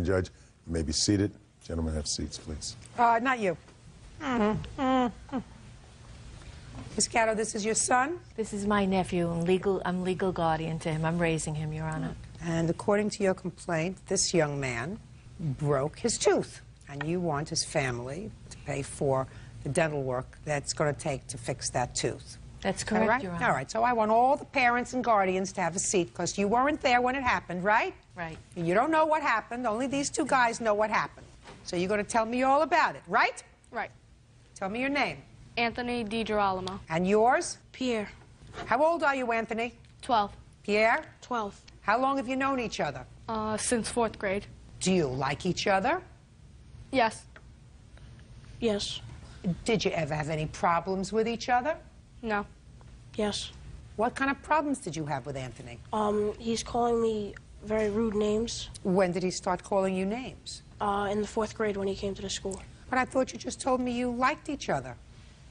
Judge, you may be seated. Gentlemen, have seats, please. Not you. Ms. Gatto, this is your son? This is my nephew. I'm legal guardian to him. I'm raising him, Your Honor. And according to your complaint, this young man broke his tooth. And you want his family to pay for the dental work that's going to take to fix that tooth. That's correct, right? Your Honor. All right, so I want all the parents and guardians to have a seat because you weren't there when it happened, right? Right. And you don't know what happened. Only these two guys know what happened. So you're going to tell me all about it, right? Right. Tell me your name. Anthony DiGirolamo. And yours? Pierre. How old are you, Anthony? 12. Pierre? 12. How long have you known each other? Since 4th grade. Do you like each other? Yes. Yes. Did you ever have any problems with each other? No. Yes. What kind of problems did you have with Anthony? He's calling me very rude names. When did he start calling you names? In the 4th grade when he came to the school. But I thought you just told me you liked each other.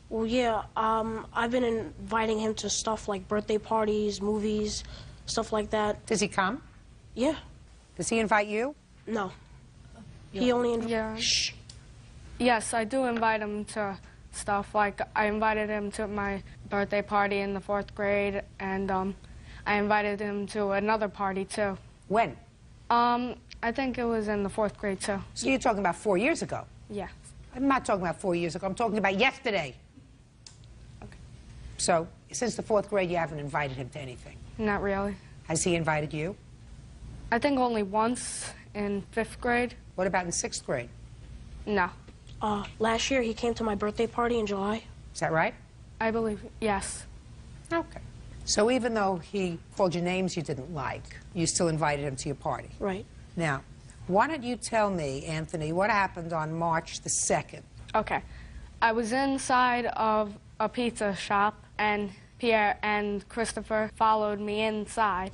Well, yeah, I've been inviting him to stuff like birthday parties, movies, stuff like that. Does he come? Yeah. Does he invite you? No. He only Yeah. Shh. Yes, I do invite him to stuff. Like, I invited him to my birthday party in the 4th grade, and I invited him to another party, too. When? I think it was in the 4th grade, too. So you're talking about 4 years ago? Yeah. I'm not talking about 4 years ago. I'm talking about yesterday. Okay. So, since the 4th grade, you haven't invited him to anything? Not really. Has he invited you? I think only once in 5th grade. What about in 6th grade? No. Last year he came to my birthday party in July. Is that right? I believe, yes. Okay. So even though he called you names you didn't like, you still invited him to your party? Right. Now, why don't you tell me, Anthony, what happened on March the 2nd? Okay. I was inside of a pizza shop, and Pierre and Christopher followed me inside.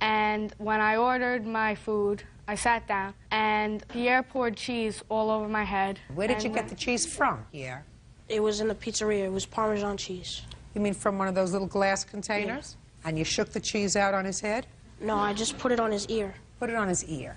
And when I ordered my food, I sat down, and Pierre poured cheese all over my head. Where did you get the cheese from, Pierre? It was in the pizzeria. It was Parmesan cheese. You mean from one of those little glass containers? Yeah. And you shook the cheese out on his head? No, I just put it on his ear. Put it on his ear.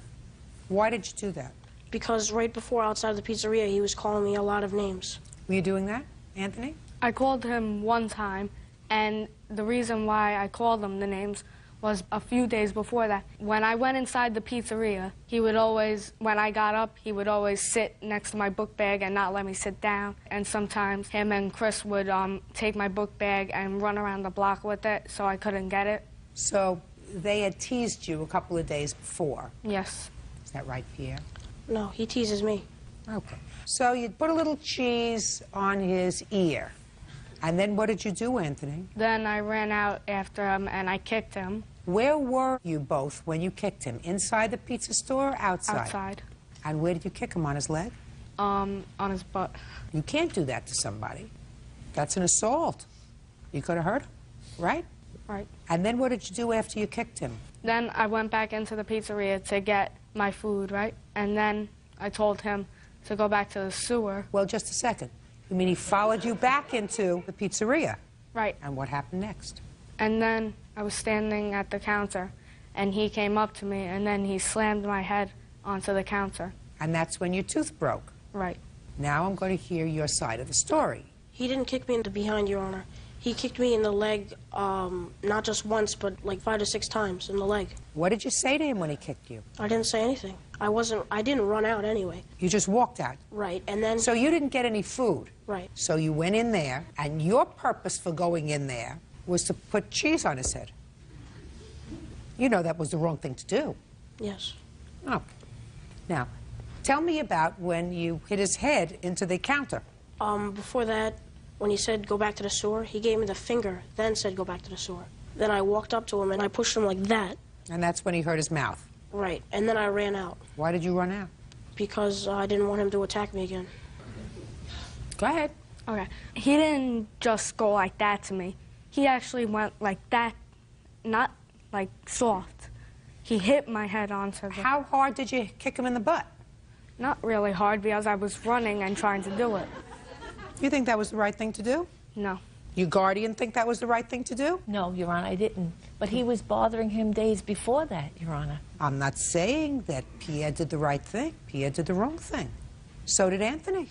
Why did you do that? Because right before outside the pizzeria, he was calling me a lot of names. Were you doing that, Anthony? I called him one time, and the reason why I called him the names was a few days before that. When I went inside the pizzeria, he would always, when I got up, he would always sit next to my book bag and not let me sit down. And sometimes him and Chris would take my book bag and run around the block with it so I couldn't get it. So they had teased you a couple of days before. Yes. Is that right, Pierre? No, he teases me. Okay. So you put a little cheese on his ear. And then what did you do, Anthony? Then I ran out after him and I kicked him. Where were you both when you kicked him? Inside the pizza store or outside? Outside. And where did you kick him? On his leg? On his butt. You can't do that to somebody. That's an assault. You could have hurt him, right? Right. And then what did you do after you kicked him? Then I went back into the pizzeria to get my food, right? And then I told him to go back to the sewer. Well, just a second. You mean he followed you back into the pizzeria? Right. And what happened next? And then I was standing at the counter, and he came up to me, and then he slammed my head onto the counter. And that's when your tooth broke? Right. Now I'm going to hear your side of the story. He didn't kick me in the behind, Your Honor. He kicked me in the leg, not just once, but like 5 to 6 times in the leg. What did you say to him when he kicked you? I didn't say anything. I didn't run out anyway. You just walked out? Right, and then... So you didn't get any food? Right. So you went in there, and your purpose for going in there was to put cheese on his head. You know that was the wrong thing to do. Yes. Okay. Now, tell me about when you hit his head into the counter. Before that, when he said go back to the sewer, he gave me the finger, then said go back to the sewer. Then I walked up to him and I pushed him like that. And that's when he hurt his mouth? Right, and then I ran out. Why did you run out? Because I didn't want him to attack me again. Go ahead. Okay. He didn't just go like that to me. He actually went like that, not like soft. He hit my head onto the... How hard did you kick him in the butt? Not really hard because I was running and trying to do it. You think that was the right thing to do? No. Your guardian think that was the right thing to do? No, Your Honor, I didn't. But he was bothering him days before that, Your Honor. I'm not saying that Pierre did the right thing. Pierre did the wrong thing. So did Anthony.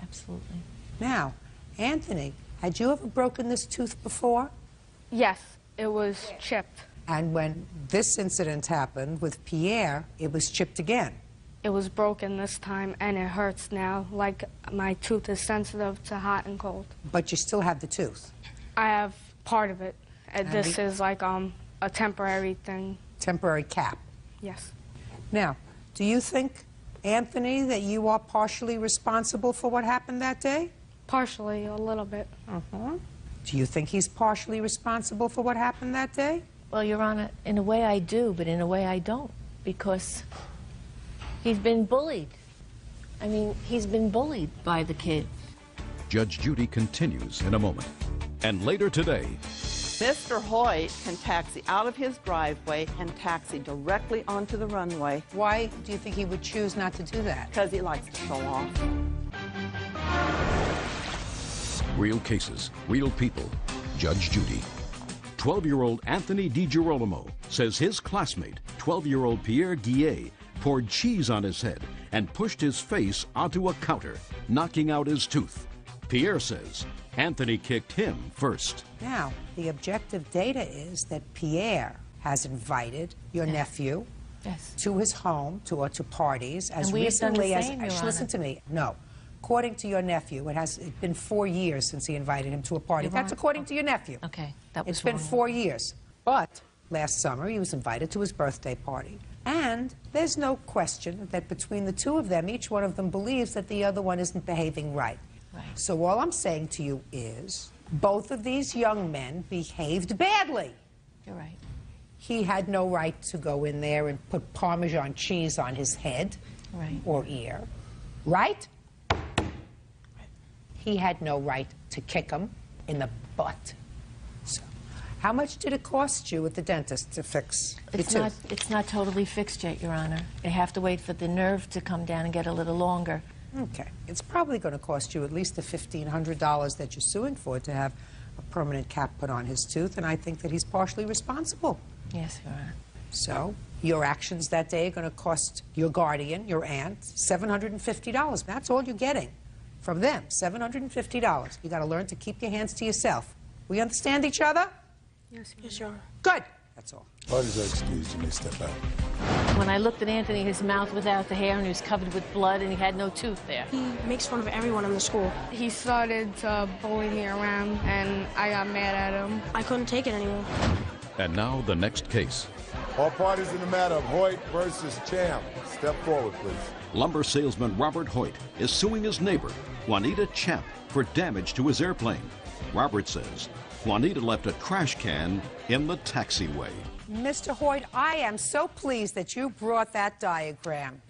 Absolutely. Now, Anthony, had you ever broken this tooth before? Yes, it was chipped. And when this incident happened with Pierre, it was chipped again. It was broken this time, and it hurts now, like my tooth is sensitive to hot and cold. But you still have the tooth. I have part of it. This is like a temporary thing. Temporary cap. Yes. Now, do you think, Anthony, that you are partially responsible for what happened that day? Partially, a little bit. Do you think he's partially responsible for what happened that day? Well, Your Honor, in a way I do, but in a way I don't, because he's been bullied. I mean, he's been bullied by the kid. Judge Judy continues in a moment. And later today, Mr. Hoyt can taxi out of his driveway and taxi directly onto the runway Why do you think he would choose not to do that? because he likes to show off. real cases, real people. Judge Judy. 12-year-old Anthony DiGirolamo says his classmate, 12-year-old Pierre Guillet, poured cheese on his head and pushed his face onto a counter, knocking out his tooth. Pierre says Anthony kicked him first. Now, the objective data is that Pierre has invited your nephew to his home, to parties, as And we have done the recently as... same, Your listen Honor. to me. No. According to your nephew, it's been 4 years since he invited him to a party. Your That's Honor. according to your nephew. Okay, that was It's been wrong. 4 years. But last summer, he was invited to his birthday party. And there's no question that between the two of them, each one of them believes that the other one isn't behaving right. Right. So all I'm saying to you is, both of these young men behaved badly. You're right. He had no right to go in there and put Parmesan cheese on his head Right. or ear. Right? He had no right to kick him in the butt. So, how much did it cost you at the dentist to fix your tooth? It's not totally fixed yet, Your Honor. They have to wait for the nerve to come down and get a little longer. Okay. It's probably going to cost you at least the $1,500 that you're suing for to have a permanent cap put on his tooth, and I think that he's partially responsible. Yes, Your Honor. So, your actions that day are going to cost your guardian, your aunt, $750. That's all you're getting from them, $750. You got to learn to keep your hands to yourself. We understand each other? Yes, Your Honor. Good. That's all. Parties are excused. You may step out. When I looked at Anthony, his mouth was out the hair and he was covered with blood and he had no tooth there. He makes fun of everyone in the school. He started to bully me around, and I got mad at him. I couldn't take it anymore. And now the next case. All parties in the matter of Hoyt versus Champ. Step forward, please. Lumber salesman Robert Hoyt is suing his neighbor, Juanita Champ, for damage to his airplane. Robert says Juanita left a trash can in the taxiway. Mr. Hoyt, I am so pleased that you brought that diagram.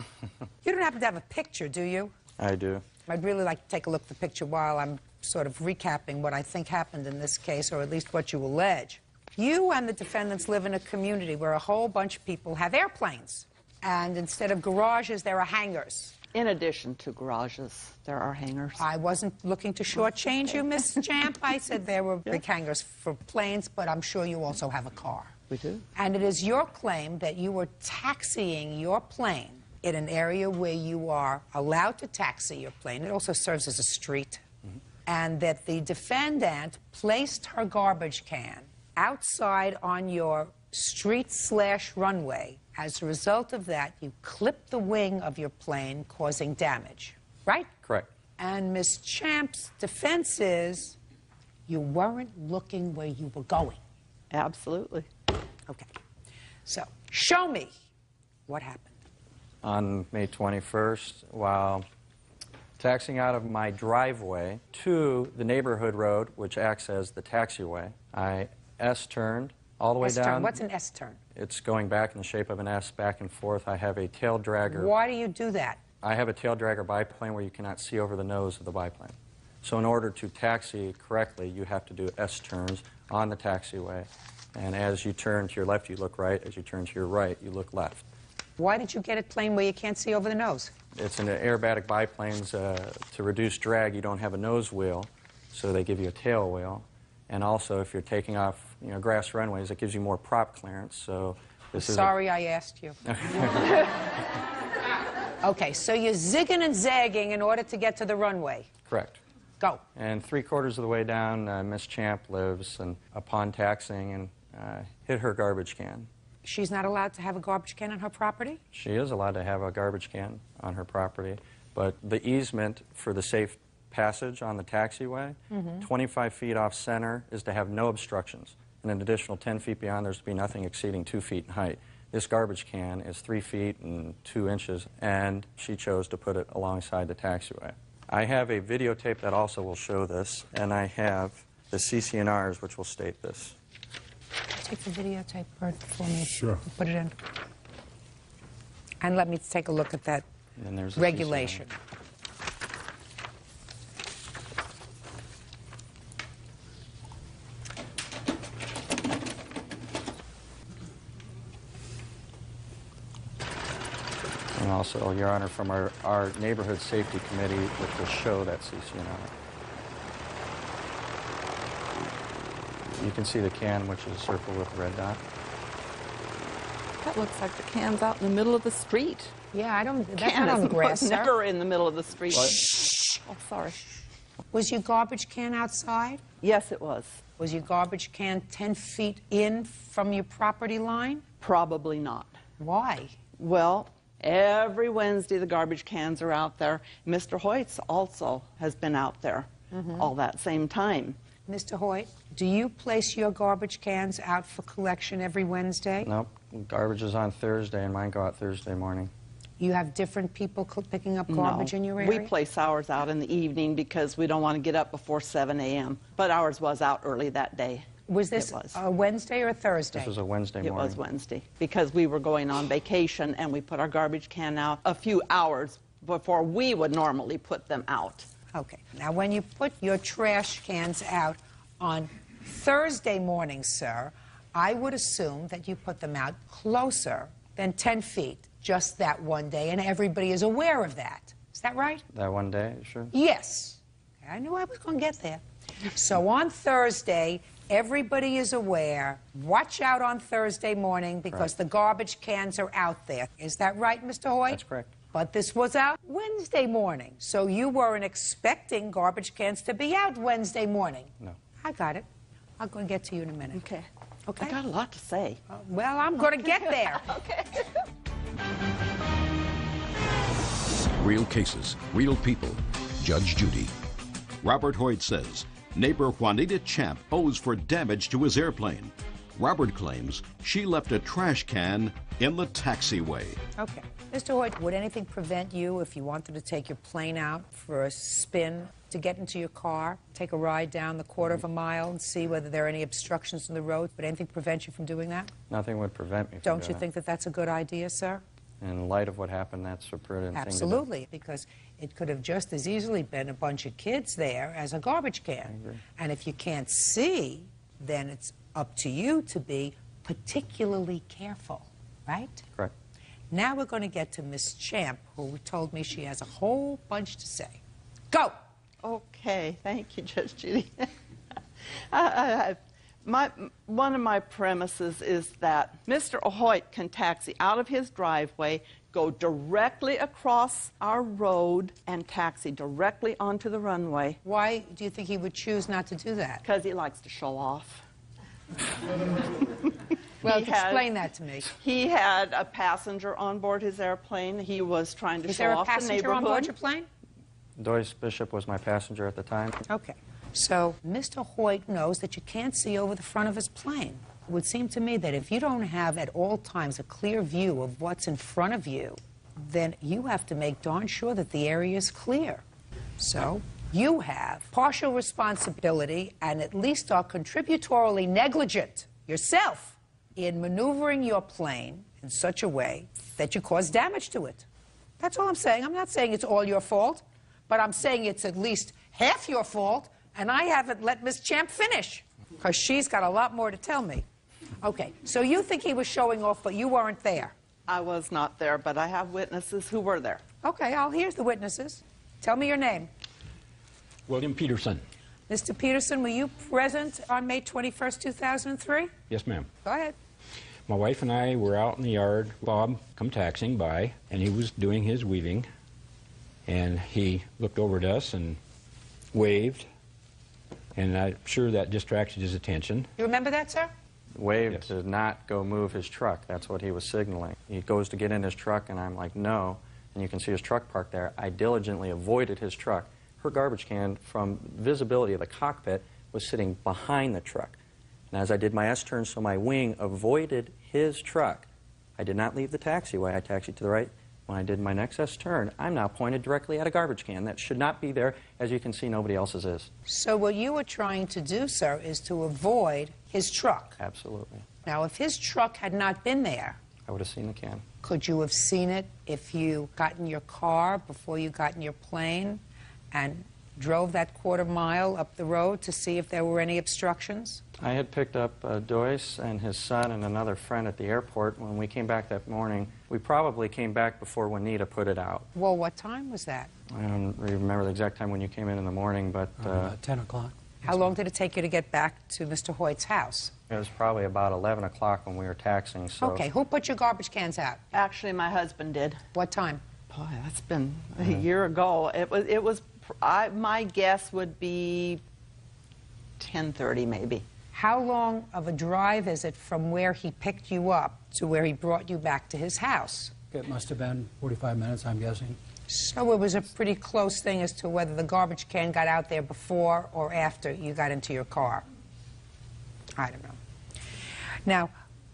You don't happen to have a picture, do you? I do. I'd really like to take a look at the picture while I'm sort of recapping what I think happened in this case, or at least what you allege. You and the defendants live in a community where a whole bunch of people have airplanes. And instead of garages, there are hangars. In addition to garages, there are hangars. I wasn't looking to shortchange you, Miss Champ. I said there were big hangars for planes, but I'm sure you also have a car. We do. And it is your claim that you were taxiing your plane in an area where you are allowed to taxi your plane. It also serves as a street. And that the defendant placed her garbage can outside on your street/runway. As a result of that, you clipped the wing of your plane, causing damage. Right? Correct. And Miss Champ's defense is you weren't looking where you were going. Absolutely. Okay. So, show me what happened. On May 21st, while taxiing out of my driveway to the neighborhood road, which acts as the taxiway, I S-turned all the way S-turn. down. What's an S-turn? It's going back in the shape of an S, back and forth. I have a tail dragger. Why do you do that? I have a tail dragger biplane where you cannot see over the nose of the biplane. So in order to taxi correctly, you have to do S-turns on the taxiway. And as you turn to your left, you look right. As you turn to your right, you look left. Why did you get a plane where you can't see over the nose? It's in the aerobatic biplanes. To reduce drag, you don't have a nose wheel, so they give you a tail wheel. And also, if you're taking off, grass runways, it gives you more prop clearance. So this is Sorry I asked you. Okay, so you're zigging and zagging in order to get to the runway. correct. Go. And 3/4 of the way down, Miss Champ lives, and upon taxing, and hit her garbage can. She's not allowed to have a garbage can on her property? She is allowed to have a garbage can on her property, but the easement for the safe passage on the taxiway, 25 feet off center, is to have no obstructions. And an additional 10 feet beyond, there's to be nothing exceeding 2 feet in height. This garbage can is 3 feet and 2 inches, and she chose to put it alongside the taxiway. I have a videotape that also will show this, and I have the CC&Rs, which will state this. Take the videotape, Bert, for me. Sure. Put it in. And let me take a look at that And then there's the regulation. And also, Your Honor, from our Neighborhood Safety Committee, which will show that CC&R. You can see the can, which is circled with the red dot. That looks like the can's out in the middle of the street. Yeah, I don't. That's Can not on the is grass, sir. never in the middle of the street. Oh, sorry. Was your garbage can outside? Yes, it was. Was your garbage can 10 feet in from your property line? Probably not. Why? Well, every Wednesday the garbage cans are out there. Mr. Hoyt's also has been out there all that same time. Mr. Hoyt, do you place your garbage cans out for collection every Wednesday? Nope, garbage is on Thursday, and mine go out Thursday morning. You have different people picking up garbage in your area? We place ours out in the evening because we don't want to get up before 7 a.m. But ours was out early that day. Was this a Wednesday or a Thursday? This was a Wednesday morning. It was Wednesday because we were going on vacation and we put our garbage can out a few hours before we would normally put them out. Okay. Now, when you put your trash cans out on Thursday morning, sir, I would assume that you put them out closer than 10 feet just that one day, and everybody is aware of that. Is that right? That one day, sure. Yes. I knew I was going to get there. So on Thursday, everybody is aware. Watch out on Thursday morning because the garbage cans are out there. Is that right, Mr. Hoyt? That's correct. But this was out Wednesday morning, so you weren't expecting garbage cans to be out Wednesday morning. No. I got it. I'm going to get to you in a minute. Okay. Okay? I got a lot to say. Well, I'm going to get there. Okay. Real cases, real people. Judge Judy. Robert Hoyt says neighbor Juanita Champ owes for damage to his airplane. Robert claims she left a trash can in the taxiway. Okay. Mr. Hoyt, would anything prevent you, if you wanted to take your plane out for a spin, to get into your car, take a ride down the 1/4 mile and see whether there are any obstructions in the road? Would anything prevent you from doing that? Nothing would prevent me from Don't doing you it. think that that's a good idea, sir? In light of what happened, that's a prudent thing to do. Absolutely, because it could have just as easily been a bunch of kids there as a garbage can. I agree. And if you can't see, then it's up to you to be particularly careful, right? Correct. Now we're going to get to Miss Champ, who told me she has a whole bunch to say. Go! Okay, thank you, Judge Judy. One of my premises is that Mr. Hoyt can taxi out of his driveway, go directly across our road, and taxi directly onto the runway. Why do you think he would choose not to do that? Because he likes to show off. Well, He had- explain that to me. He had a passenger on board his airplane. He was trying to Is show there a off the passenger neighborhood. on board your plane? Doyce Bishop was my passenger at the time. Okay. So Mr. Hoyt knows that you can't see over the front of his plane. It would seem to me that if you don't have at all times a clear view of what's in front of you, then you have to make darn sure that the area is clear. So you have partial responsibility and at least are contributorily negligent yourself in maneuvering your plane in such a way that you cause damage to it. That's all I'm saying. I'm not saying it's all your fault, but I'm saying it's at least half your fault, and I haven't let Miss Champ finish, because she's got a lot more to tell me. Okay, so you think he was showing off, but you weren't there. I was not there, but I have witnesses who were there. Okay, I'll hear the witnesses. Tell me your name. William Peterson. Mr. Peterson, were you present on May 21st, 2003? Yes, ma'am. Go ahead. My wife and I were out in the yard. Bob come taxiing by, and he was doing his weaving. And he looked over at us and waved. And I'm sure that distracted his attention. You remember that, sir? Waved Yes. to not go move his truck. That's what he was signaling. He goes to get in his truck, and I'm like, no. And you can see his truck parked there. I diligently avoided his truck. Her garbage can, from visibility of the cockpit, was sitting behind the truck. And as I did my S-turn, so my wing avoided his truck, I did not leave the taxiway. I taxied to the right. When I did my next S-turn, I'm now pointed directly at a garbage can that should not be there. As you can see, nobody else's is. So what you were trying to do, sir, is to avoid his truck. Absolutely. Now, if his truck had not been there, I would have seen the can. could you have seen it if you got in your car before you got in your plane and drove that quarter-mile up the road to see if there were any obstructions? I had picked up Doyce and his son and another friend at the airport. When we came back that morning, we probably came back before Juanita put it out. Well, what time was that? I don't remember the exact time when you came in the morning, but 10 o'clock. How long did it take you to get back to Mr. Hoyt's house? it was probably about 11 o'clock when we were taxiing. So Okay, who put your garbage cans out? Actually, my husband did. What time? Boy, that's been a year ago. My guess would be 10:30 maybe. How long of a drive is it from where he picked you up to where he brought you back to his house? It must have been 45 minutes, I'm guessing. So it was a pretty close thing as to whether the garbage can got out there before or after you got into your car. I don't know. Now,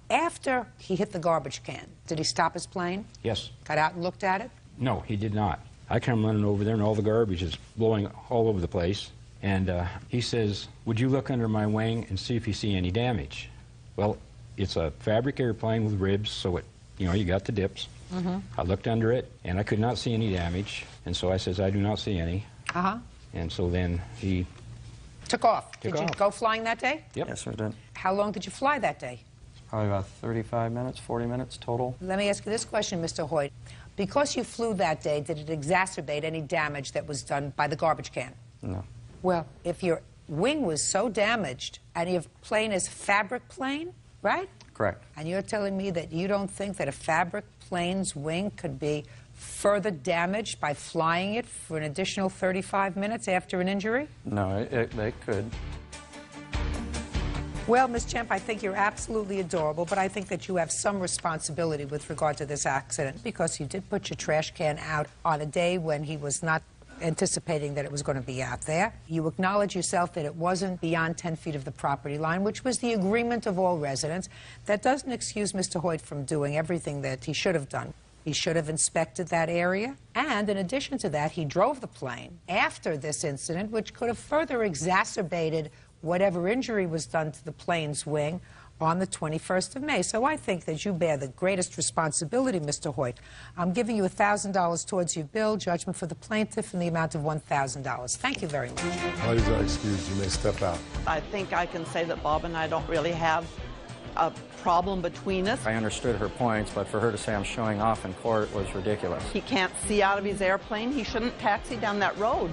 after he hit the garbage can, did he stop his plane? Yes. Got out and looked at it? No, he did not. I come running over there, and all the garbage is blowing all over the place. And he says, would you look under my wing and see if you see any damage? Well, it's a fabric airplane with ribs, so you got the dips. I looked under it, and I could not see any damage. And so I says, I do not see any. Uh-huh. And so then he Took off. Took Did you off. go flying that day? Yep. yes, sir, did. How long did you fly that day? Probably about 35 minutes, 40 minutes total. Let me ask you this question, Mr. Hoyt. Because you flew that day, did it exacerbate any damage that was done by the garbage can? No. Well, if your wing was so damaged and your plane is fabric plane, right? Correct. And you're telling me that you don't think that a fabric plane's wing could be further damaged by flying it for an additional 35 minutes after an injury? No, they could. Well, Ms. Champ, I think you're absolutely adorable, but I think that you have some responsibility with regard to this accident because you did put your trash can out on a day when he was not anticipating that it was going to be out there. You acknowledge yourself that it wasn't beyond 10 feet of the property line, which was the agreement of all residents. That doesn't excuse Mr. Hoyt from doing everything that he should have done. He should have inspected that area, and in addition to that, he drove the plane after this incident, which could have further exacerbated whatever injury was done to the plane's wing on the 21st of May. So I think that you bear the greatest responsibility, Mr. Hoyt. I'm giving you $1,000 towards your bill, judgment for the plaintiff in the amount of $1,000. Thank you very much. Parties are excused. You may step out. I think I can say that Bob and I don't really have a problem between us. I understood her points, but for her to say I'm showing off in court was ridiculous. He can't see out of his airplane. He shouldn't taxi down that road.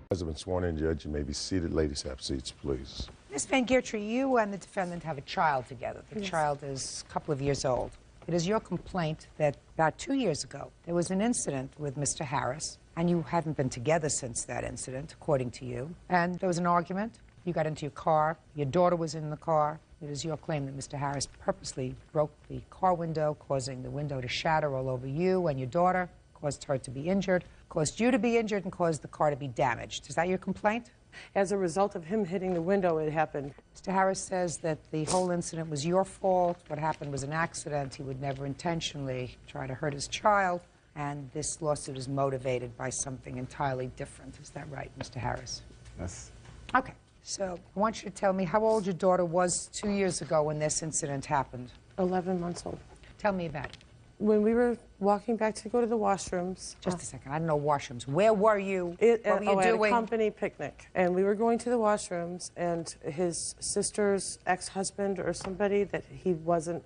Has been sworn in, Judge. You may be seated. Ladies, have seats, please. Ms. Van Geertry, you and the defendant have a child together. The child is a couple of years old. It is your complaint that about 2 years ago, there was an incident with Mr. Harris, and you hadn't been together since that incident, according to you. And there was an argument. You got into your car. Your daughter was in the car. It is your claim that Mr. Harris purposely broke the car window, causing the window to shatter all over you and your daughter, caused her to be injured, caused you to be injured, and caused the car to be damaged. Is that your complaint? As a result of him hitting the window, it happened. Mr. Harris says that the whole incident was your fault. What happened was an accident. He would never intentionally try to hurt his child. And this lawsuit is motivated by something entirely different. Is that right, Mr. Harris? Yes. Okay. So I want you to tell me how old your daughter was 2 years ago when this incident happened. 11 months old. Tell me about it. When we were walking back to go to the washrooms... Just a second. I don't know washrooms. Where were you? What were you at a doing? company picnic. And we were going to the washrooms, and his sister's ex-husband or somebody that he wasn't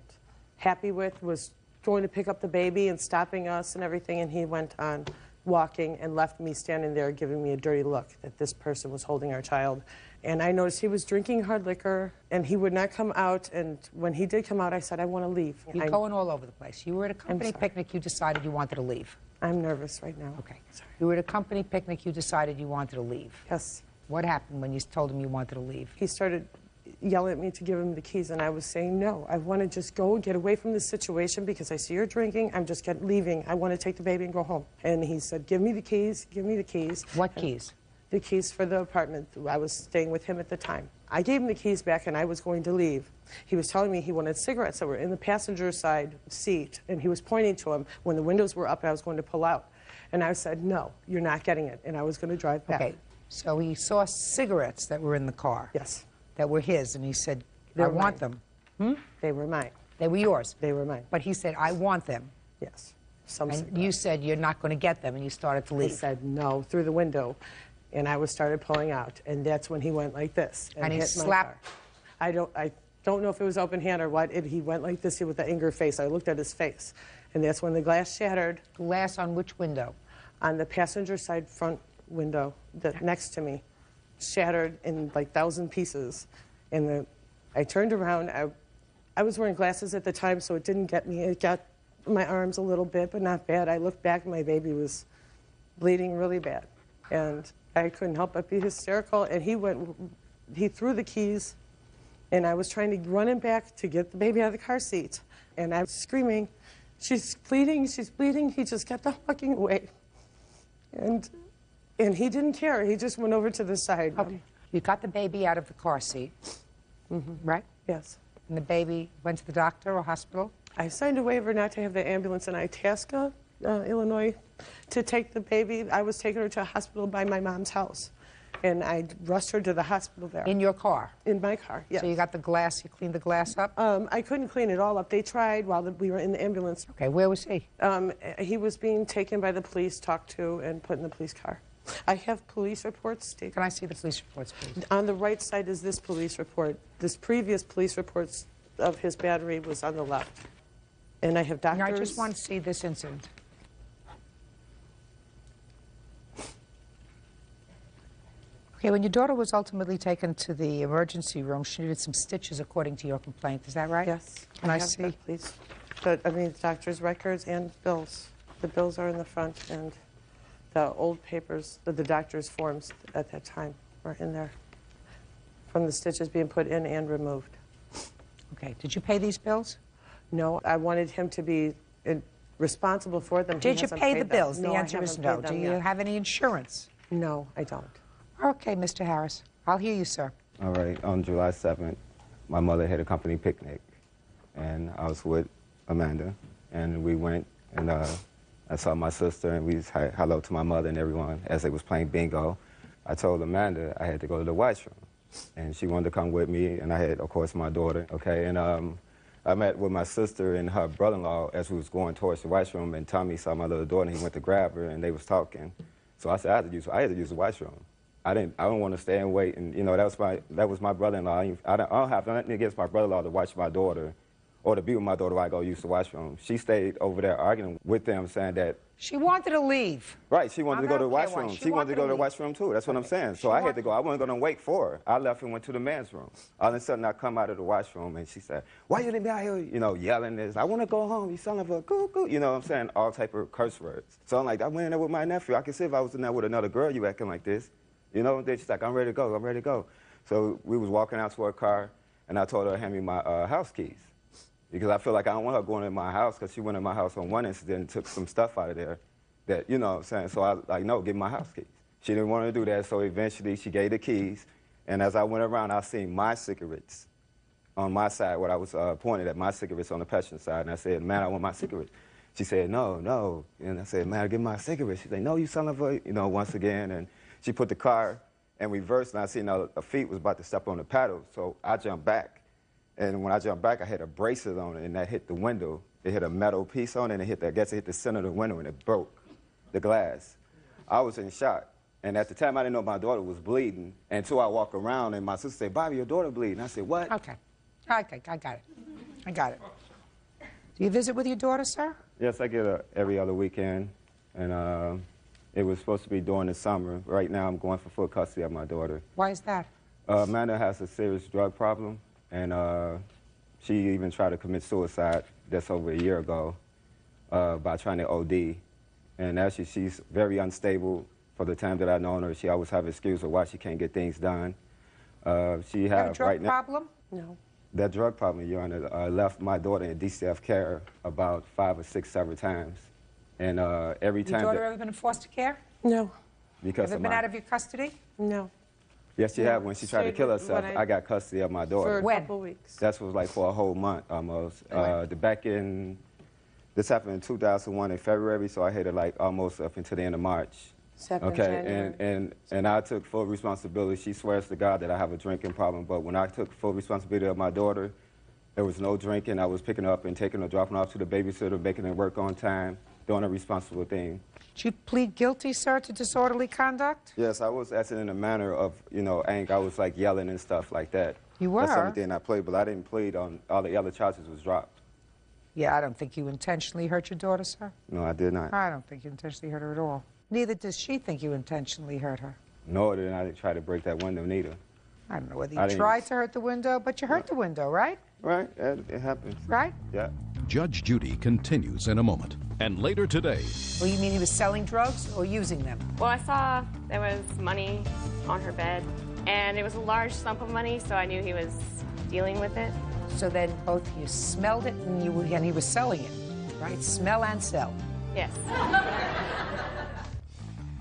happy with was going to pick up the baby and stopping us and everything, and he went on walking and left me standing there giving me a dirty look that this person was holding our child. And I noticed he was drinking hard liquor, and he would not come out. And when he did come out, I said, I want to leave. You're going all over the place. You were at a company picnic, you decided you wanted to leave. I'm nervous right now. Okay. Sorry. You were at a company picnic, you decided you wanted to leave. Yes. What happened when you told him you wanted to leave? He started yelling at me to give him the keys, and I was saying, no, I want to just go and get away from this situation because I see you're drinking. I'm just leaving. I want to take the baby and go home. And he said, give me the keys, give me the keys. What keys? The keys for the apartment. I was staying with him at the time. I gave him the keys back, and I was going to leave. He was telling me he wanted cigarettes that were in the passenger side seat, and he was pointing to them when the windows were up and I was going to pull out. And I said, no, you're not getting it, and I was going to drive back. Okay, so he saw cigarettes that were in the car. Yes. That were his, and he said, I want them. Hmm? They were mine. They were yours? They were mine. But he said, I want them. Yes. And you said you're not going to get them, and you started to leave. I said, no, through the window. And I started pulling out, and that's when he went like this and he hit slapped. My car. I don't know if it was open hand or what. He went like this with the anger face. I looked at his face, and that's when the glass shattered. Glass on which window? On the passenger side front window next to me, shattered in like 1,000 pieces. And I turned around. I was wearing glasses at the time, so it didn't get me. It got my arms a little bit, but not bad. I looked back, and my baby was bleeding really bad, and I couldn't help but be hysterical, and he threw the keys, and I was trying to run him back to get the baby out of the car seat, and I was screaming, she's bleeding, she's bleeding. He just kept on walking away, and he didn't care. He just went over to the side. Okay. You got the baby out of the car seat, right? Yes. And the baby went to the doctor or hospital? I signed a waiver not to have the ambulance in Itasca, Illinois, to take the baby. I was taking her to a hospital by my mom's house, and I rushed her to the hospital there. In your car? In my car, yes. So you got the glass, you cleaned the glass up? I couldn't clean it all up. They tried while we were in the ambulance. Okay, where was he? He was being taken by the police, talked to, and put in the police car. I have police reports. Can I see the police reports, please? On the right side is this police report. This previous police reports of his battery was on the left. And I have doctors. I just want to see this incident. Okay, when your daughter was ultimately taken to the emergency room, she needed some stitches, according to your complaint. Is that right? Yes. Can I see? That, please. But, I mean, doctor's records and bills. The bills are in the front, and the old papers, the doctor's forms at that time were in there from the stitches being put in and removed. Okay. Did you pay these bills? No. I wanted him to be responsible for them. Did you pay the bills? The answer is no. Do you yet. have any insurance? No, I don't. Okay, Mr. Harris. I'll hear you, sir. All right. On July 7th, my mother had a company picnic, and I was with Amanda, and we went, and I saw my sister, and we said hello to my mother and everyone as they was playing bingo. I told Amanda I had to go to the washroom, and she wanted to come with me, and I had, of course, my daughter, okay? And I met with my sister and her brother-in-law as we was going towards the washroom, and Tommy saw my little daughter, and he went to grab her, and they was talking. So I said I had to use the washroom. I don't want to stay and wait, and you know that was my brother-in-law. I don't have nothing against my brother-in-law to watch my daughter, or to be with my daughter while I go use the washroom. She stayed over there arguing with them, saying that she wanted to leave. Right, she wanted to go to the washroom. She wanted to go to the washroom too. That's what I'm saying. So I had to go. I wasn't going to wait for her. I left and went to the men's room. All of a sudden, I come out of the washroom, and she said, "Why you leave me out here?" You know, yelling this. "I want to go home. You son of a goo-goo." You know what I'm saying? All type of curse words. So I'm like, I went in there with my nephew. I could see if I was in there with another girl, you acting like this. You know, then she's like, "I'm ready to go. I'm ready to go." So we was walking out to her car, and I told her to hand me my house keys. Because I feel like I don't want her going in my house, because she went in my house on one incident and took some stuff out of there that, you know what I'm saying? So I like, no, give me my house keys. She didn't want to do that, so eventually she gave the keys. And as I went around, I seen my cigarettes on my side, where I was pointed at my cigarettes on the passenger side. And I said, "Man, I want my cigarettes." She said, "No, no." And I said, "Man, give me my cigarettes." She said, "No, you son of a," you know, once again. And she put the car in reverse, and I seen her feet was about to step on the paddle. So I jumped back. And when I jumped back, I had a bracelet on it, and that hit the window. It hit a metal piece on it, and I guess it hit the center of the window, and it broke the glass. I was in shock. And at the time, I didn't know my daughter was bleeding until I walked around, and my sister said, "Bobby, your daughter bleeding." I said, "What?" Okay. Okay, I got it. I got it. Do you visit with your daughter, sir? Yes, I get her every other weekend. And It was supposed to be during the summer. Right now, I'm going for full custody of my daughter. Why is that? Amanda has a serious drug problem, and she even tried to commit suicide just over a year ago by trying to OD. And actually, she's very unstable. For the time that I've known her, she always have excuses of why she can't get things done. She You have a drug right now. problem? No. That drug problem, Your Honor, left my daughter in DCF care about 5 or 6 several times. And every time. Your daughter ever been in foster care? No. Because Ever of been my, out of your custody? No. Yes, she had. When she tried to kill herself, I got custody of my daughter. For a couple weeks. That was like for a whole month almost. This happened in 2001 in February, so I had it like almost up until the end of March. And I took full responsibility. She swears to God that I have a drinking problem, but when I took full responsibility of my daughter, there was no drinking. I was picking her up and taking her, dropping her off to the babysitter, making her work on time, doing a responsible thing. Did you plead guilty, sir, to disorderly conduct? Yes, I was acting in a manner of, anger. I was like yelling and stuff like that. You were? That's the only thing I played, but I didn't plead on all the other charges was dropped. Yeah, I don't think you intentionally hurt your daughter, sir. No, I did not. I don't think you intentionally hurt her at all. Neither does she think you intentionally hurt her. No, I didn't try to break that window, neither. I don't know whether you tried to hurt the window, but you hurt the window, right? Right, it happens. Right? Yeah. Judge Judy continues in a moment. And later today. Well, you mean he was selling drugs or using them? Well, I saw there was money on her bed, and it was a large sum of money, so I knew he was dealing with it. So then both you smelled it and he was selling it, right? Smell and sell. Yes.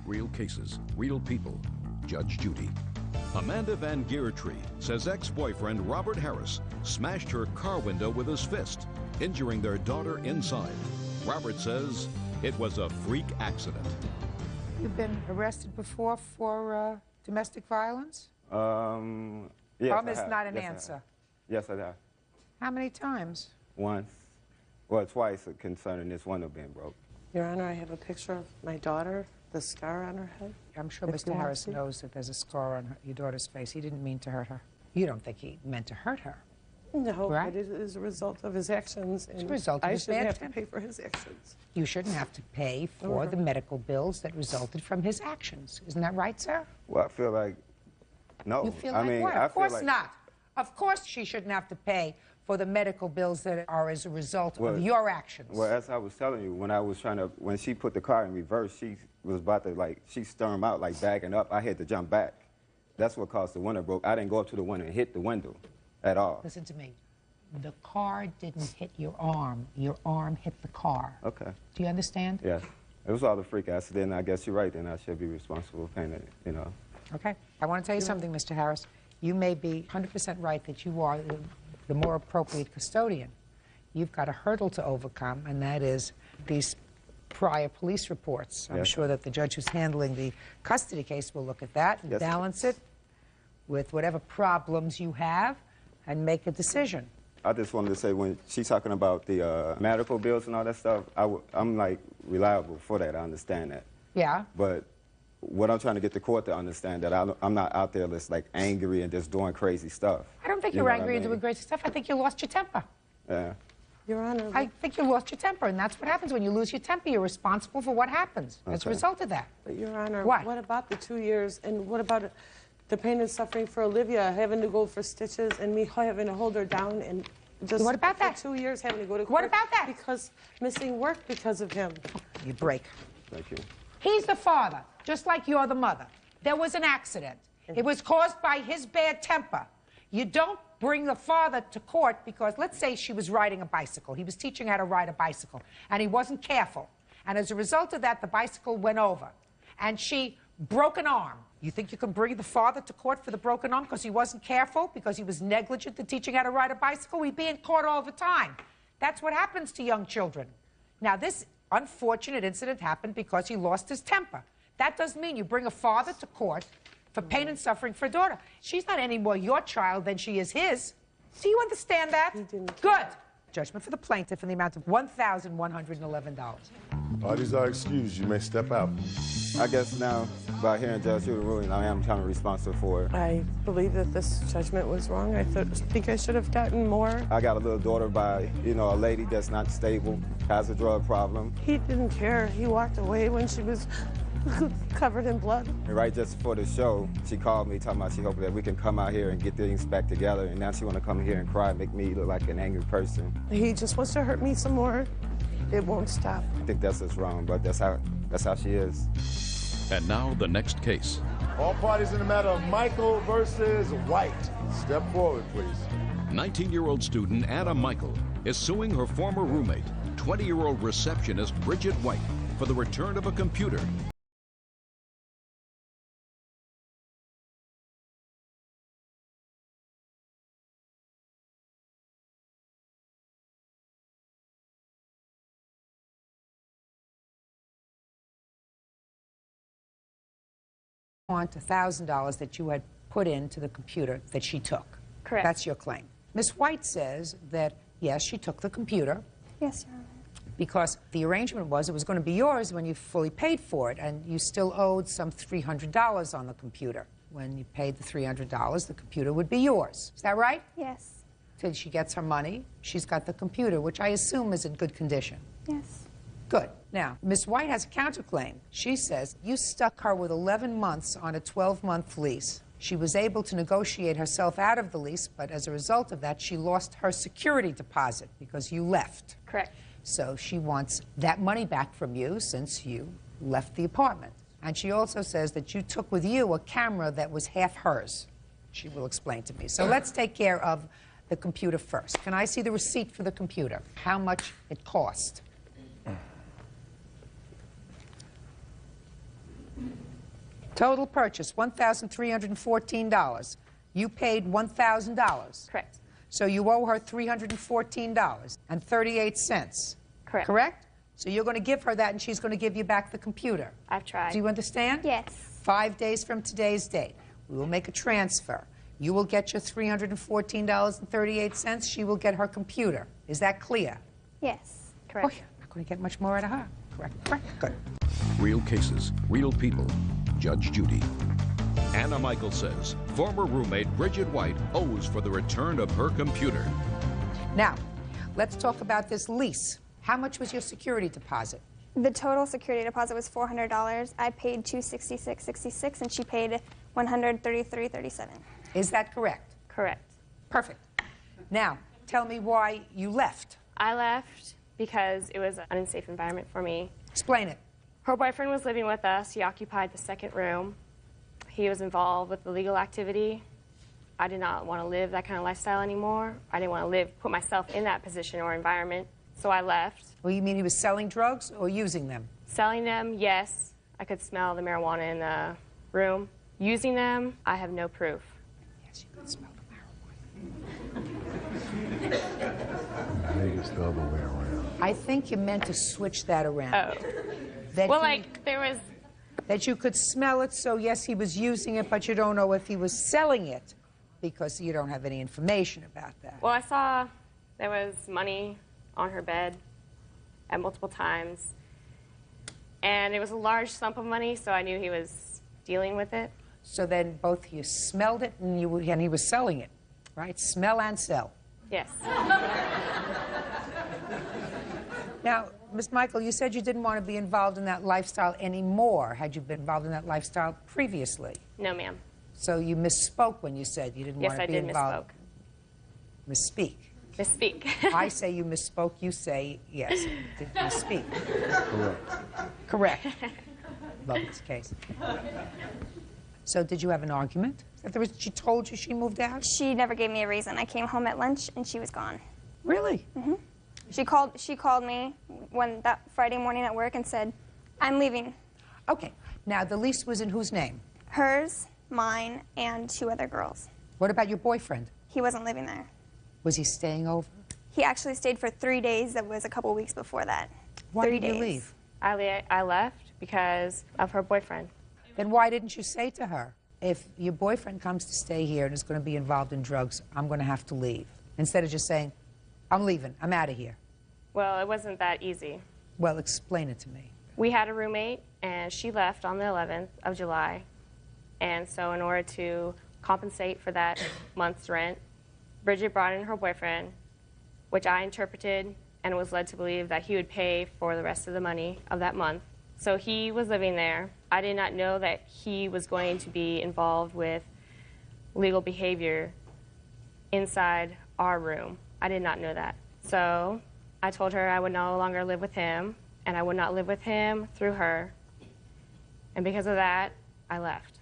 Real cases, real people. Judge Judy. Amanda Van Geertree says ex-boyfriend Robert Harris smashed her car window with his fist, injuring their daughter inside. Robert says it was a freak accident. You've been arrested before for domestic violence? Yes, Problem is not an answer. Yes, I have. How many times? Once. Well, twice concerning this window being broke. Your Honor, I have a picture of my daughter, the scar on her head. I'm sure Mr. Harris knows that there's a scar on your daughter's face. He didn't mean to hurt her. You don't think he meant to hurt her? No, right? but it is a result of his actions, and it's a result of I his shouldn't bad have to pay for his actions. You shouldn't have to pay for the medical bills that resulted from his actions. Isn't that right, sir? Well, I feel like, no. You feel like what? Of course not. Of course she shouldn't have to pay for the medical bills that are as a result of your actions. Well, as I was telling you, when she put the car in reverse, she was about to, she stormed out, backing up. I had to jump back. That's what caused the window broke. I didn't go up to the window and hit the window at all. Listen to me. The car didn't hit your arm. Your arm hit the car. Okay. Do you understand? Yes. It was all a freak accident. I guess you're right, then I should be responsible for paying it, Okay. I want to tell you something, Mr. Harris. You may be 100% right that you are the more appropriate custodian. You've got a hurdle to overcome, and that is these prior police reports. I'm sure that the judge who's handling the custody case will look at that and balance it with whatever problems you have and make a decision. I just wanted to say, when she's talking about the medical bills and all that stuff, I'm reliable for that. I understand that. Yeah. But what I'm trying to get the court to understand that I'm not out there just angry and just doing crazy stuff. I don't think you're angry and doing crazy stuff. I think you lost your temper. Yeah. Your Honor. I think you lost your temper, and that's what happens when you lose your temper. You're responsible for what happens as a result of that. But Your Honor, what about the 2 years, and what about the pain and suffering for Olivia having to go for stitches and me having to hold her down and just what about that? 2 years having to go to court? What about that? Because missing work because of him. You break. Thank you. He's the father, just like you're the mother. There was an accident. It was caused by his bad temper. You don't bring the father to court because, let's say she was riding a bicycle. He was teaching her how to ride a bicycle, and he wasn't careful. And as a result of that, the bicycle went over, and she broke an arm. You think you can bring the father to court for the broken arm because he wasn't careful, because he was negligent in teaching how to ride a bicycle? We'd be in court all the time. That's what happens to young children. Now, this unfortunate incident happened because he lost his temper. That doesn't mean you bring a father to court for pain and suffering for a daughter. She's not any more your child than she is his. Do you understand that? Good. Judgment for the plaintiff in the amount of $1,111. Parties are excused. You may step out. I guess now, by hearing Judge Judy ruling, I am kind of responsible for it. I believe that this judgment was wrong. I think I should have gotten more. I got a little daughter by, a lady that's not stable, has a drug problem. He didn't care. He walked away when she was covered in blood. And right just before the show, she called me talking about she hoping that we can come out here and get things back together. And now she want to come here and cry and make me look like an angry person. He just wants to hurt me some more. It won't stop. I think that's what's wrong, but that's how she is. And now the next case. All parties in the matter of Michael versus White. Step forward, please. 19-year-old student Anna Michael is suing her former roommate, 20-year-old receptionist Bridget White, for the return of a computer. Want $1,000 that you had put into the computer that she took. Correct. That's your claim. Ms. White says that, yes, she took the computer. Yes, Your Honor. Because the arrangement was it was going to be yours when you fully paid for it, and you still owed some $300 on the computer. When you paid the $300, the computer would be yours. Is that right? Yes. Till she gets her money, she's got the computer, which I assume is in good condition. Yes. Good. Now, Ms. White has a counterclaim. She says you stuck her with 11 months on a 12-month lease. She was able to negotiate herself out of the lease, but as a result of that, she lost her security deposit because you left. Correct. So she wants that money back from you since you left the apartment. And she also says that you took with you a camera that was half hers. She will explain to me. So let's take care of the computer first. Can I see the receipt for the computer? How much it cost? Total purchase, $1,314. You paid $1,000. Correct. So you owe her $314.38. Correct. Correct? So you're going to give her that, and she's going to give you back the computer. I've tried. Do you understand? Yes. 5 days from today's date, we will make a transfer. You will get your $314.38. She will get her computer. Is that clear? Yes. Correct. Oh, you're not going to get much more out of her. Correct. Correct. Good. Real cases, real people. Judge Judy. Anna Michael says former roommate Bridget White owes for the return of her computer. Now, let's talk about this lease. How much was your security deposit? The total security deposit was $400. I paid $266.66, and she paid $133.37. Is that correct? Correct. Perfect. Now, tell me why you left. I left because it was an unsafe environment for me. Explain it. Her boyfriend was living with us. He occupied the second room. He was involved with illegal activity. I did not want to live that kind of lifestyle anymore. I didn't want to put myself in that position or environment, so I left. Well, you mean he was selling drugs or using them? Selling them, yes. I could smell the marijuana in the room. Using them, I have no proof. Yes, you could smell the I think it's the other way around. I think you meant to switch that around. Oh. Well, like, there was... That you could smell it, so yes, he was using it, but you don't know if he was selling it because you don't have any information about that. Well, I saw there was money on her bed at multiple times, and it was a large sum of money, so I knew he was dealing with it. So then both you smelled it and he was selling it, right? Smell and sell. Yes. Now, Ms. Michael, you said you didn't want to be involved in that lifestyle anymore. Had you been involved in that lifestyle previously? No, ma'am. So you misspoke when you said you didn't want to be involved. Yes, I Misspeak. did misspoke. I say you misspoke, you say yes. Did misspeak. Correct. Correct. Love this case. So did you have an argument? She told you she moved out? She never gave me a reason. I came home at lunch, and she was gone. Really? Mm-hmm. She called me that Friday morning at work and said, "I'm leaving." Okay. Now, the lease was in whose name? Hers, mine, and 2 other girls. What about your boyfriend? He wasn't living there. Was he staying over? He actually stayed for 3 days. That was a couple weeks before that. Why 3 did you days. leave? I left because of her boyfriend. Then why didn't you say to her, if your boyfriend comes to stay here and is going to be involved in drugs, I'm going to have to leave? Instead of just saying, I'm leaving, I'm out of here. Well, it wasn't that easy. Well, explain it to me. We had a roommate, and she left on the 11th of July. And so in order to compensate for that month's rent, Bridget brought in her boyfriend, which I interpreted and was led to believe that he would pay for the rest of the money of that month. So he was living there. I did not know that he was going to be involved with legal behavior inside our room. I did not know that. So I told her I would no longer live with him, and I would not live with him through her. And because of that, I left.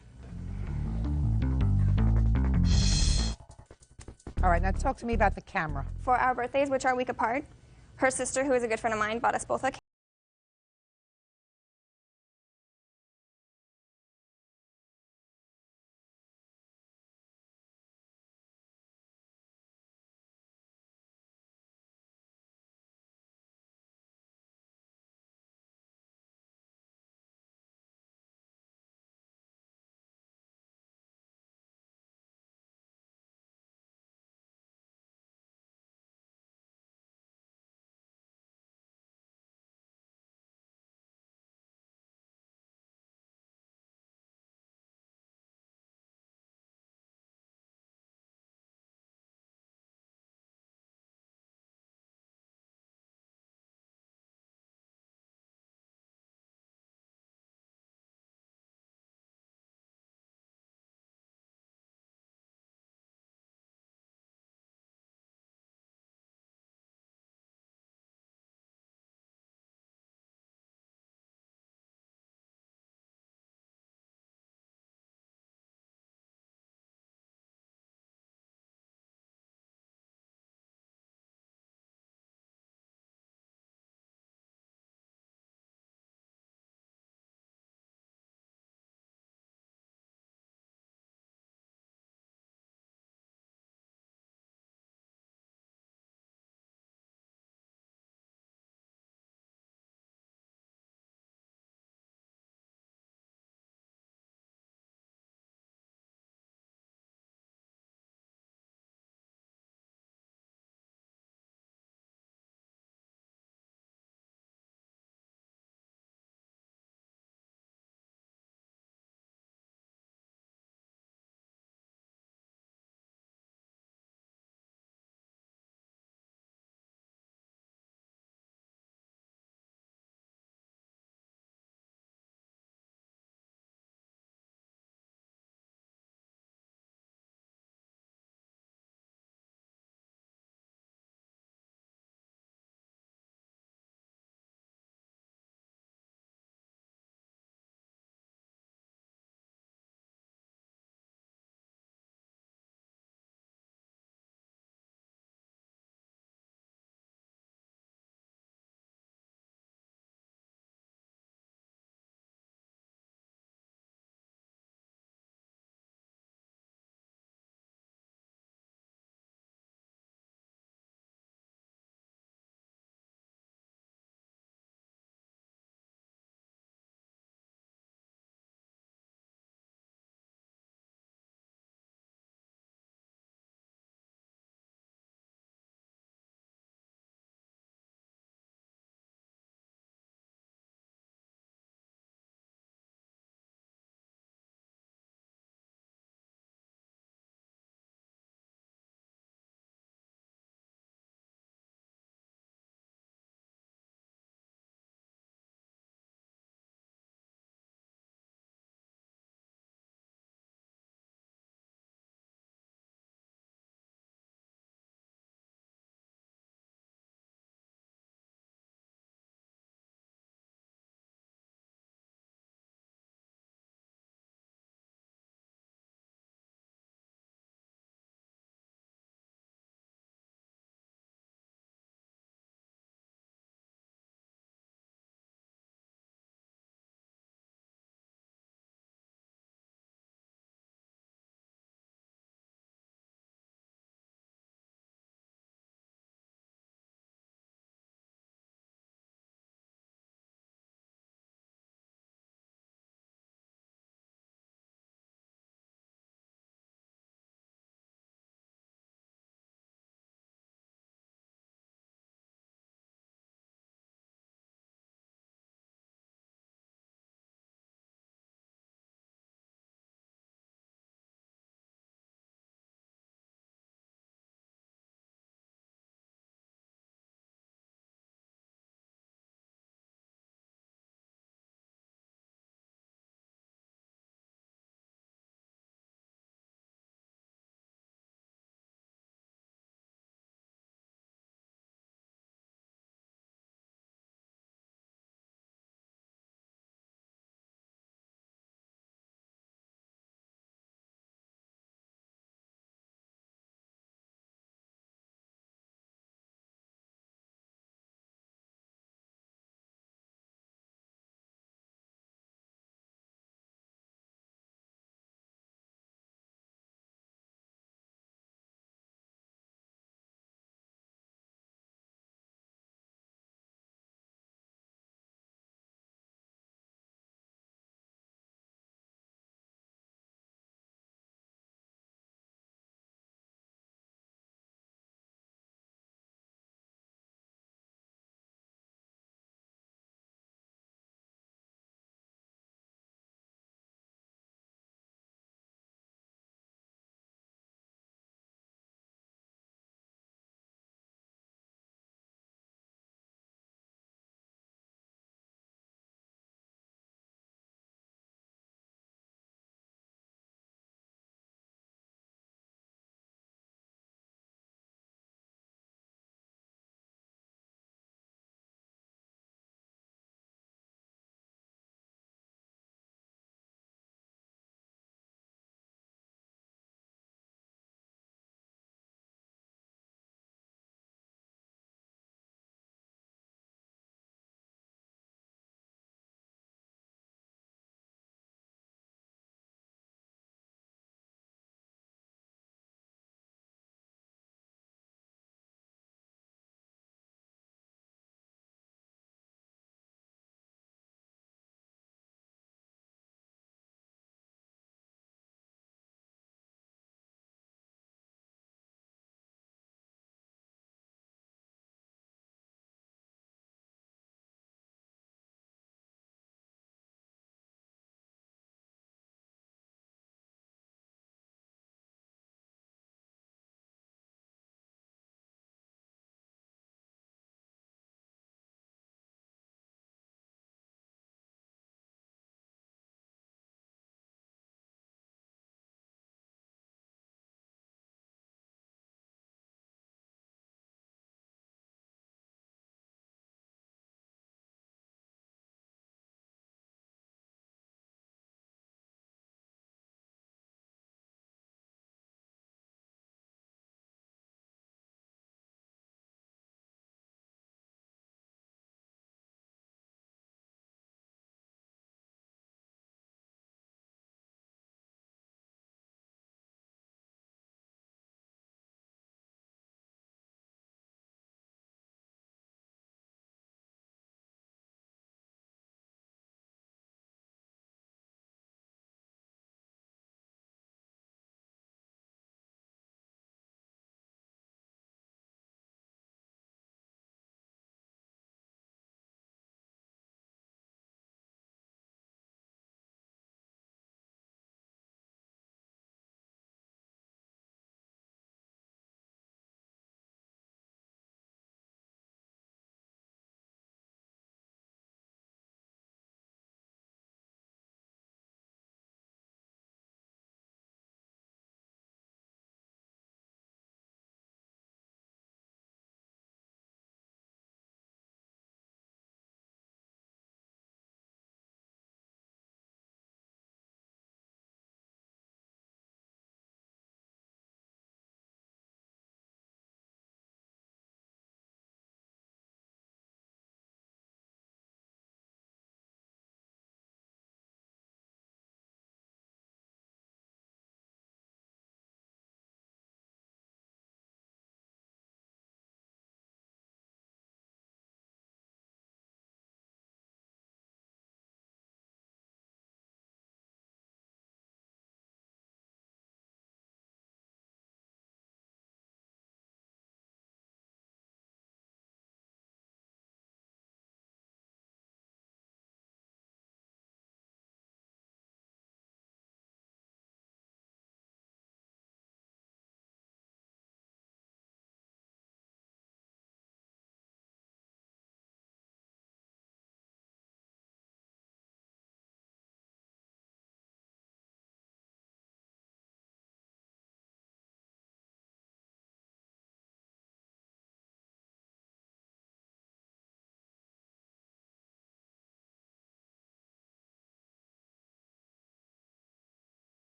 All right, now talk to me about the camera. For our birthdays, which are a week apart, her sister, who is a good friend of mine, bought us both a